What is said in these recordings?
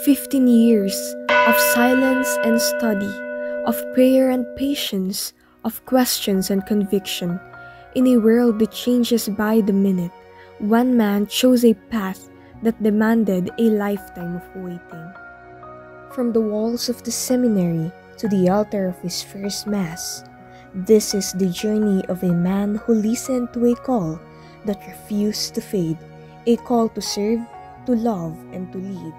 15 years of silence and study, of prayer and patience, of questions and conviction. In a world that changes by the minute, one man chose a path that demanded a lifetime of waiting. From the walls of the seminary to the altar of his first Mass, this is the journey of a man who listened to a call that refused to fade, a call to serve, to love, and to lead.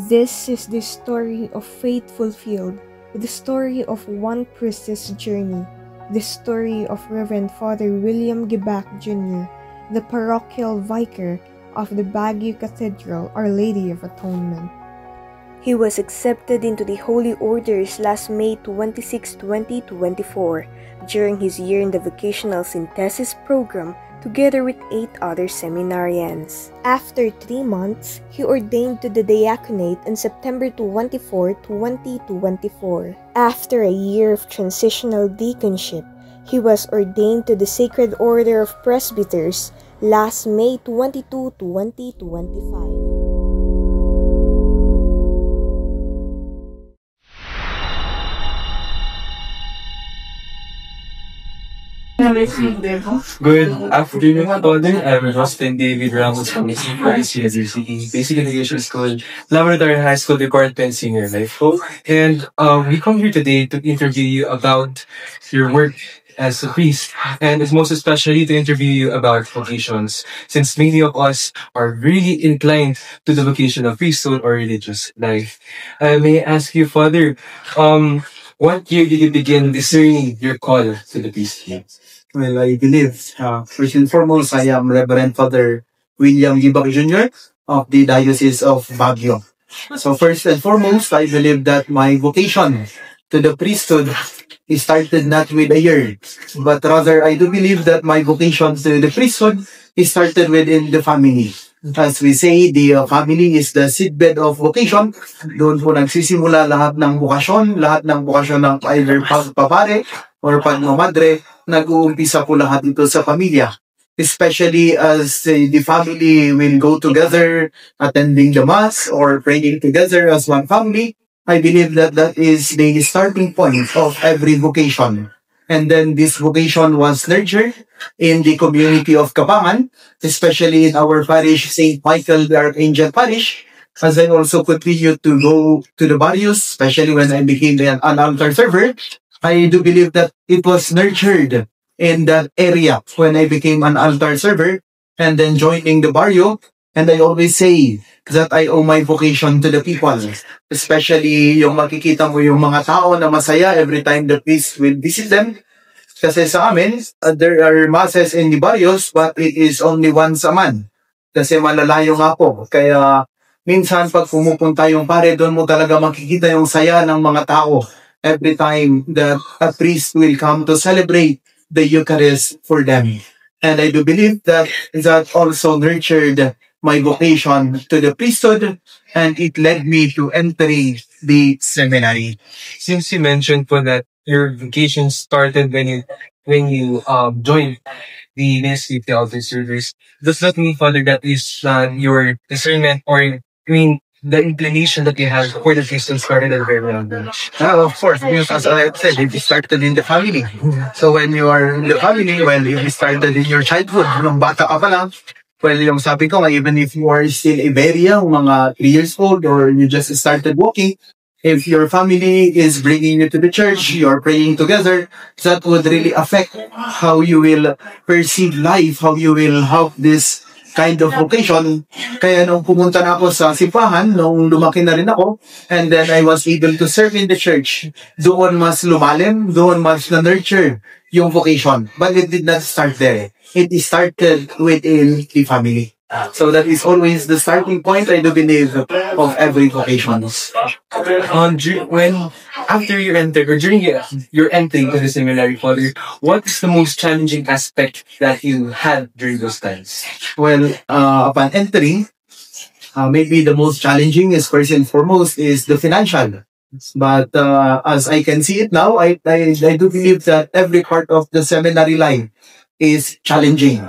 This is the story of faith fulfilled, the story of one priest's journey, the story of Reverend Father William Gibac Jr., the parochial vicar of the Baguio Cathedral, Our Lady of Atonement. He was accepted into the Holy Orders last May 26, 2024, during his year in the vocational synthesis program together with 8 other seminarians. After 3 months, he ordained to the diaconate on September 24, 2024. After a year of transitional deaconship, he was ordained to the Sacred Order of Presbyters last May 22, 2025. Good afternoon, Father. I'm Justin David Ramos from CSRCE Basic Education School, Labrador High School Department Senior Life Coach. And we come here today to interview you about your work as a priest, and it's most especially to interview you about vocations, since many of us are really inclined to the vocation of priesthood or religious life. I may ask you, Father, what year did you begin discerning your call to the priesthood? Well, I believe, first and foremost, I am Reverend Father William Gibac Jr. of the Diocese of Baguio. So first and foremost, I believe that my vocation to the priesthood started not with a year, but rather I do believe that my vocation to the priesthood started within the family. As we say, the family is the seedbed of vocation. Doon po nagsisimula lahat ng bukasyon ng either pagpapare or pagmamadre, nag-uumpisa po lahat ito sa pamilya. Especially as the family will go together, attending the Mass or praying together as one family. I believe that that is the starting point of every vocation. And then this vocation was nurtured in the community of Kabangan, especially in our parish, St. Michael the Archangel Parish, as I also continued to go to the barrios, especially when I became an altar server. I do believe that it was nurtured in that area when I became an altar server and then joining the barrio. And I always say that I owe my vocation to the people, especially yung makikita mo yung mga tao na masaya every time the priest will visit them. Kasi sa amin, there are masses in the barrios, but it is only once a month. Kasi malalayo nga po. Kaya minsan pag pumupunta yung pare, doon mo talaga makikita yung saya ng mga tao every time that a priest will come to celebrate the Eucharist for them. And I do believe that that also nurtured my vocation to the priesthood, and it led me to entering the seminary. Since you mentioned po that your vocation started when you joined the Ministry of Theology Service, does that mean, Father, that is your discernment, or I mean the inclination that you have for the priesthood started at a very young age? Of course, because as I said, it started in the family. So when you are in the family, well, it started in your childhood. Nung bata ka pa lang, well, yung sabi ko, even if you are still a baby, mga 3 years old, or you just started walking, if your family is bringing you to the church, you're praying together, that would really affect how you will perceive life, how you will have this kind of vocation. Kaya nung pumunta na ako sa simbahan, nung lumaki na rin ako, and then I was able to serve in the church, doon mas lumalim, doon mas na-nurture yung vocation. But it did not start there. It started within the family. So that is always the starting point, I do believe, of every vocation. When after you entered, or during your entering to the seminary, Father, what is the most challenging aspect that you had during those times? Well, upon entering, maybe the most challenging is first and foremost is the financial. But as I can see it now, I do believe that every part of the seminary life is challenging.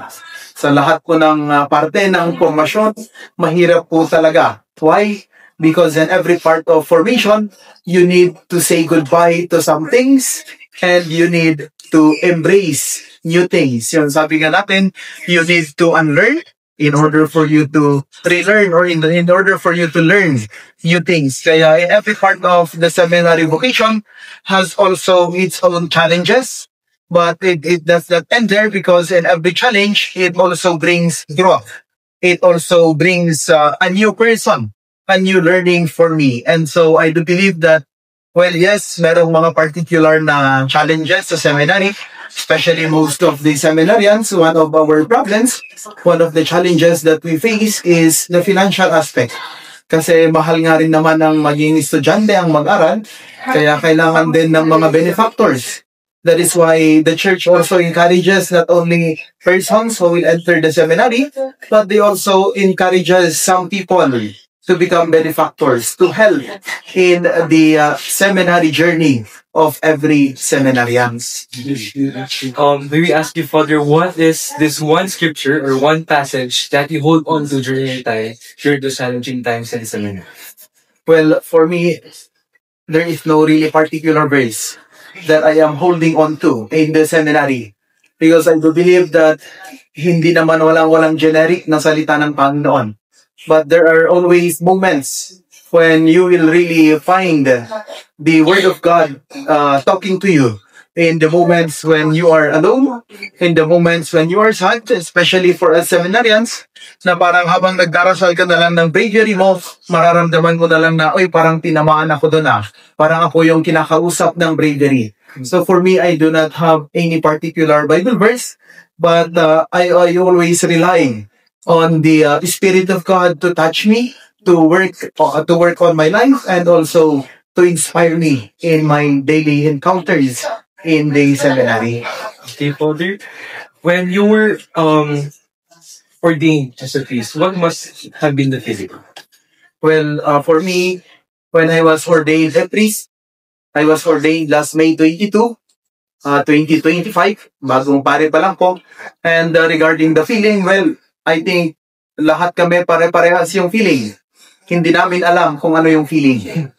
Sa lahat po ng parte ng formasyon, mahirap po talaga. Why? because in every part of formation, you need to say goodbye to some things and you need to embrace new things. Yun, sabi nga natin, you need to unlearn in order for you to relearn or in order for you to learn new things. Kaya in every part of the seminary vocation has also its own challenges, but it does not end there because in every challenge, it also brings growth. It also brings a new person, a new learning for me. And so I do believe that, well, yes, merong mga particular na challenges sa seminary, especially most of the seminarians. One of our problems, one of the challenges that we face is the financial aspect. Kasi mahal nga rin naman ang maging estudyante ang mag-aral, kaya kailangan din ng mga benefactors. That is why the church also encourages not only persons who will enter the seminary, but they also encourages some people to become benefactors, to help in the seminary journey of every seminarians. Maybe ask you, Father, what is this one scripture or one passage that you hold on to during your time, during those challenging times in the seminary? Well, for me, there is no really particular verse that I am holding on to in the seminary. Because I do believe that hindi naman walang generic na salita ng Panginoon. But there are always moments when you will really find the Word of God talking to you. In the moments when you are alone, in the moments when you are sad, especially for us seminarians, na parang habang nagdarasal ka na lang ng breviary mo, mararamdaman mo na lang na, oy, parang tinamaan ako doon ah. Parang ako yung kinakausap ng breviary. So for me, I do not have any particular Bible verse, but I always rely on the Spirit of God to touch me, to work on my life, and also to inspire me in my daily encounters in the seminary. Okay, Father. When you were ordained as a priest, what must have been the feeling? Well, for me, when I was ordained a priest, I was ordained last May 22, 2025, bagong pare pa lang po. And regarding the feeling, well, I think lahat kami pare-parehas yung feeling. Hindi namin alam kung ano yung feeling.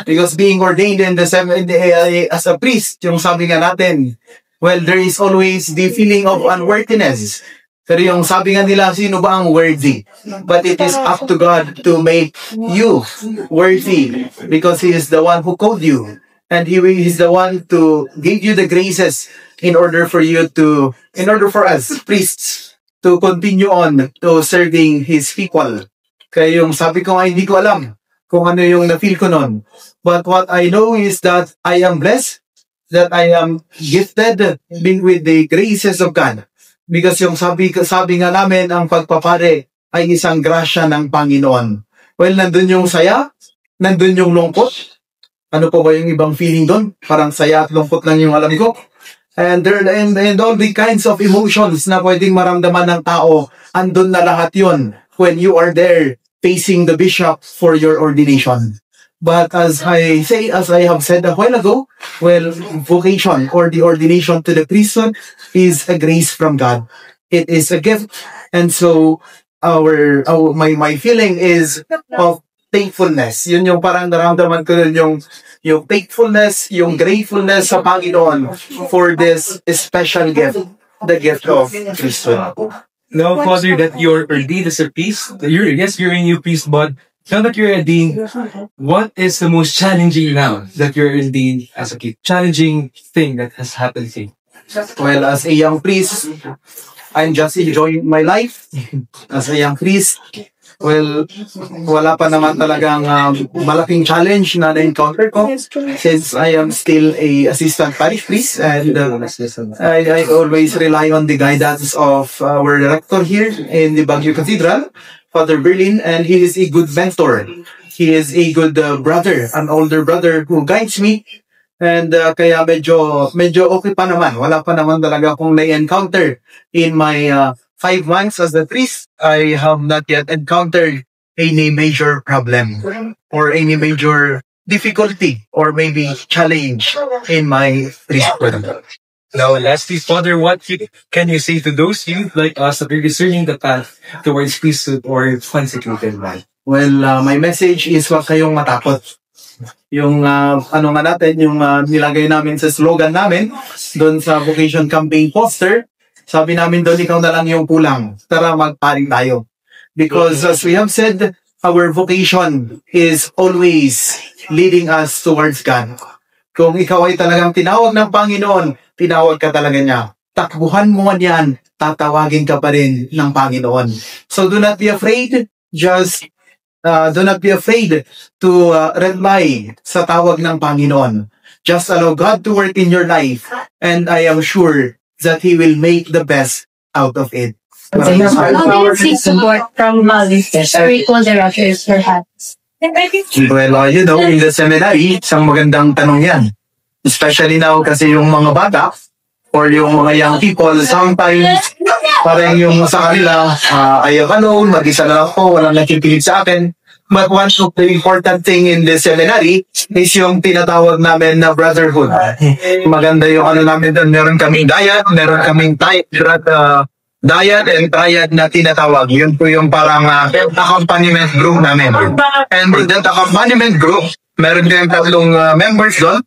Because being ordained as a priest, yung sabi nga natin, well, there is always the feeling of unworthiness. Pero yung sabi nga nila, sino ba ang worthy? But it is up to God to make you worthy because He is the one who called you. And He is the one to give you the graces in order for us, priests, to continue on to serving His people. Kaya yung sabi ko ay hindi ko alam kung ano yung na-feel ko nun. But what I know is that I am blessed, that I am gifted with the graces of God. Because yung sabi nga namin, ang pagpapare ay isang grasya ng Panginoon. Well, nandun yung saya, nandun yung lungkot. Ano pa ba yung ibang feeling doon? Parang saya at lungkot lang yung alam ko. And all the kinds of emotions na pwedeng maramdaman ng tao, andun na lahat yun when you are there facing the bishop for your ordination. But as I have said a while ago, well, vocation or the ordination to the priesthood is a grace from God. It is a gift. And so my feeling is of thankfulness. Yun yung parang naramdaman ko yung thankfulness, yung gratefulness sa Panginoon for this special gift, the gift of priesthood. Now, Father, that you're ordained as a priest, you're a new priest, but now that you're ordained, what is the most challenging now that you're ordained as a kid? Challenging thing that has happened to you? Well, as a young priest, I'm just enjoying my life. As a young priest, well, wala pa naman talagang malaking challenge na na-encounter ko since I am still a assistant parish priest and I always rely on the guidance of our director here in the Baguio Cathedral, Father Berlin, and he is a good mentor. He is a good brother, an older brother who guides me. And kaya medyo okay pa naman. Wala pa naman talaga akong na-encounter in my 5 months as a priest. I have not yet encountered any major problem or any major difficulty or maybe challenge in my priesthood. Now, lastly, Father, what can you say to those youth like us that are discerning the path towards priesthood or consecrated life? Well, my message is huwag kayong matakot. Yung ano nga natin, yung nilagay namin sa slogan namin doon sa vocation campaign poster, sabi namin doon, ikaw na lang yung kulang. Tara, magparing tayo. Because as we have said, our vocation is always leading us towards God. Kung ikaw ay talagang tinawag ng Panginoon, tinawag ka talaga niya. Takbuhan mo man yan, tatawagin ka pa rin ng Panginoon. So do not be afraid, just do not be afraid to reply sa tawag ng Panginoon. Just allow God to work in your life, and I am sure that He will make the best out of it. How do you seek support from spiritual directors, perhaps? Well, you know, in the seminary, isang magandang tanong yan. Especially now kasi yung mga bata or yung mga young people, sometimes parang yung sa kanila, I am alone, mag-isa na ako, walang nakikinig sa akin. But one of the important thing in the seminary is yung tinatawag namin na brotherhood. Maganda yung ano namin doon. Meron kaming diet, meron kaming diet and triad na tinatawag. Yun po yung parang accompaniment group namin. And in that accompaniment group, meron din tatlong members doon.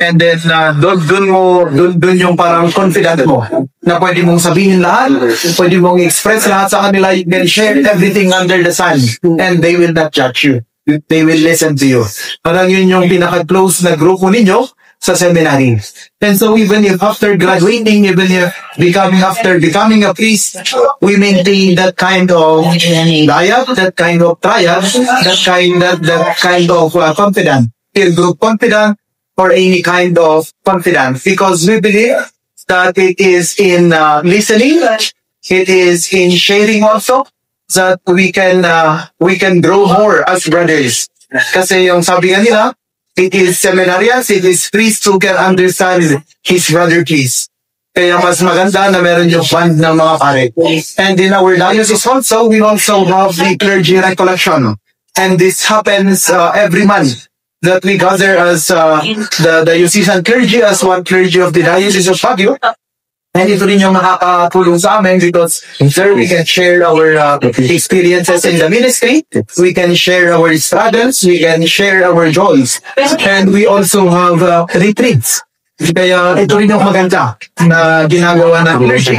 And then doon yung parang confident mo na pwede mong sabihin lahat, pwede mong express lahat sa kanila. You can share everything under the sun and they will not judge you. They will listen to you. Parang yun yung pinaka-close na grupo ninyo sa seminary. And so even if after graduating, even if after becoming a priest, we maintain that kind of diet, that kind of triad, that kind of confidence, peer group confidence, or any kind of confidence. Because we believe that it is in listening, it is in sharing also, that we can grow more as brothers. Kasi yung sabi nga nila, it is seminarians, it is priests who can understand his brother priest. Kaya mas maganda na meron yung band ng mga pare. And in our diocese also, we also have the clergy recollection. And this happens every month that we gather as the diocesan clergy, as one clergy of the Diocese of Baguio. And ito rin yung nakakatulong sa amin because there we can share our experiences in the ministry, we can share our struggles, we can share our joys, and we also have retreats. Kaya ito rin yung maganda na ginagawa ng clergy,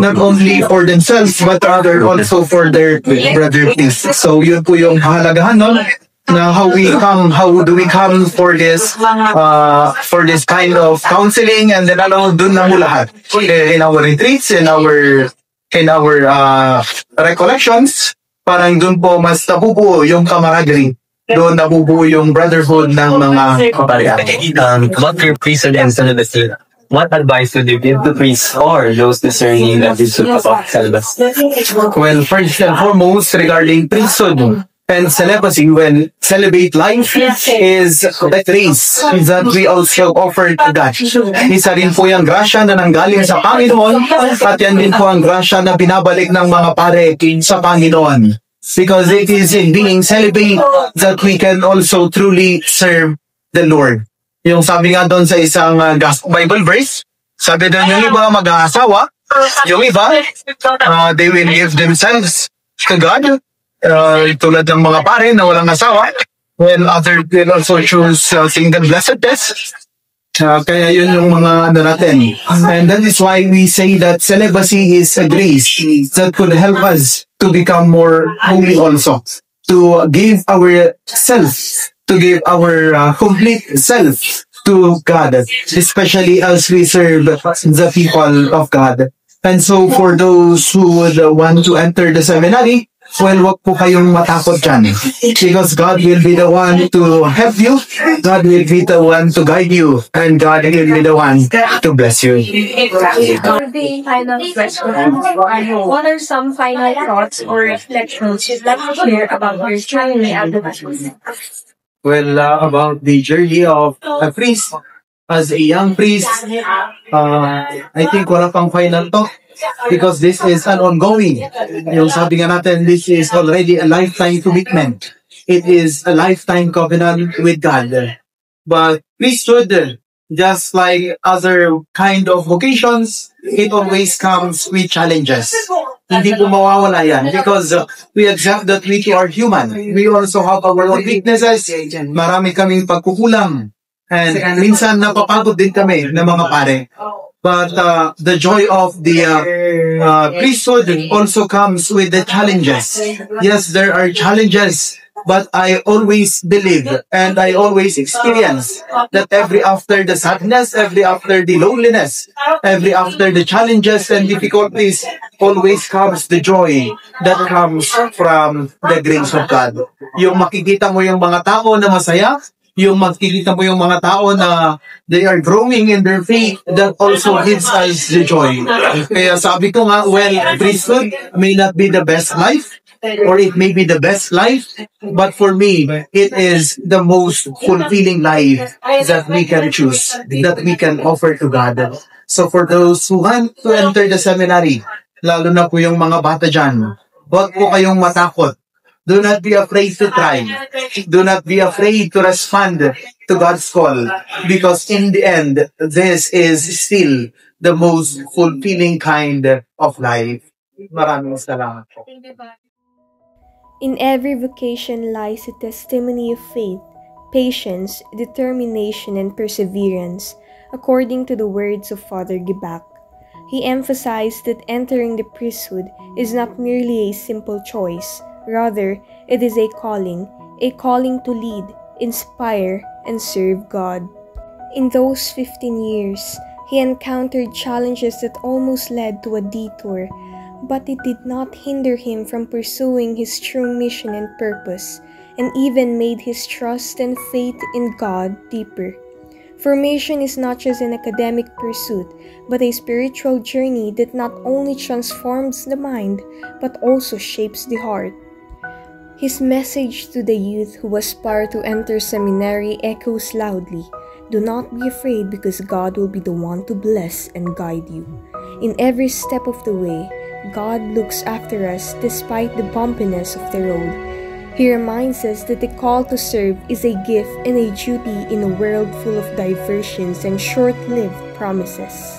not only for themselves but rather also for their brother priests. So yun po yung kahalagahan nun. Now, how do we come for this kind of counseling, and then dun na mo lahat in our retreats, in our recollections, parang dun po mas nabubuo yung camaraderie, doon nabubuo yung brotherhood ng mga kaparehan. About your priesthood and celibacy, what advice would you give to priests or those discerning that this about celibacy? Well, first and foremost, regarding priesthood and celibacy, when celibate life is a grace that we also offer to God. Isa rin po yung grasya na nanggaling sa Panginoon, at yan din po ang grasya na binabalik ng mga pare sa Panginoon. Because it is in being celibate that we can also truly serve the Lord. Yung sabi nga doon sa isang Bible verse, sabi doon yung iba mag-aasawa, yung iba, they will give themselves to God. Tulad ng mga pare na walang asawa, when others will also choose single blessedness. Kaya yun yung mga ano natin. And that is why we say that celibacy is a grace that could help us to become more holy also. To give our self, to give our complete self to God, especially as we serve the people of God. And so for those who would want to enter the seminary, well, wag po kayong matakot dyan. Because God will be the one to help you, God will be the one to guide you, and God will be the one to bless you. For the final question, what are some final thoughts or reflections you'd like to share about your journey at the baptism? Well, about the journey of a priest, as a young priest, I think wala pang final talk. Because this is an ongoing. Yung sabi nga natin, this is already a lifetime commitment. It is a lifetime covenant with God. But priesthood just like other kind of vocations, it always comes with challenges. Hindi po mawawala yan because we accept that we too are human. We also have our own weaknesses. Marami kaming pagkukulang. And minsan napapagod din kami ng mga pare. But the joy of the priesthood also comes with the challenges. Yes, there are challenges, but I always believe and I always experience that every after the sadness, every after the loneliness, every after the challenges and difficulties, always comes the joy that comes from the grace of God. Yung makikita mo yung mga tao na masaya, yung makikita mo yung mga tao na they are growing in their faith, that also gives us the joy. Kaya sabi ko nga, well, priesthood may not be the best life, or it may be the best life, but for me, it is the most fulfilling life that we can choose, that we can offer to God. So for those who want to enter the seminary, lalo na po yung mga bata dyan, huwag po kayong matakot. Do not be afraid to try. Do not be afraid to respond to God's call. Because in the end, this is still the most fulfilling kind of life. Maraming salamat po. In every vocation lies a testimony of faith, patience, determination, and perseverance, according to the words of Father Gibak. He emphasized that entering the priesthood is not merely a simple choice. Rather, it is a calling to lead, inspire, and serve God. In those 15 years, he encountered challenges that almost led to a detour, but it did not hinder him from pursuing his true mission and purpose, and even made his trust and faith in God deeper. Formation is not just an academic pursuit, but a spiritual journey that not only transforms the mind, but also shapes the heart. His message to the youth who aspire to enter seminary echoes loudly. Do not be afraid, because God will be the one to bless and guide you. In every step of the way, God looks after us despite the bumpiness of the road. He reminds us that the call to serve is a gift and a duty in a world full of diversions and short-lived promises.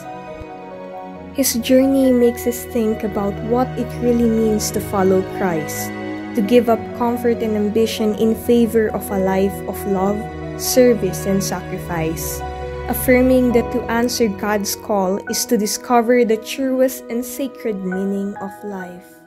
His journey makes us think about what it really means to follow Christ, to give up comfort and ambition in favor of a life of love, service, and sacrifice, affirming that to answer God's call is to discover the truest and sacred meaning of life.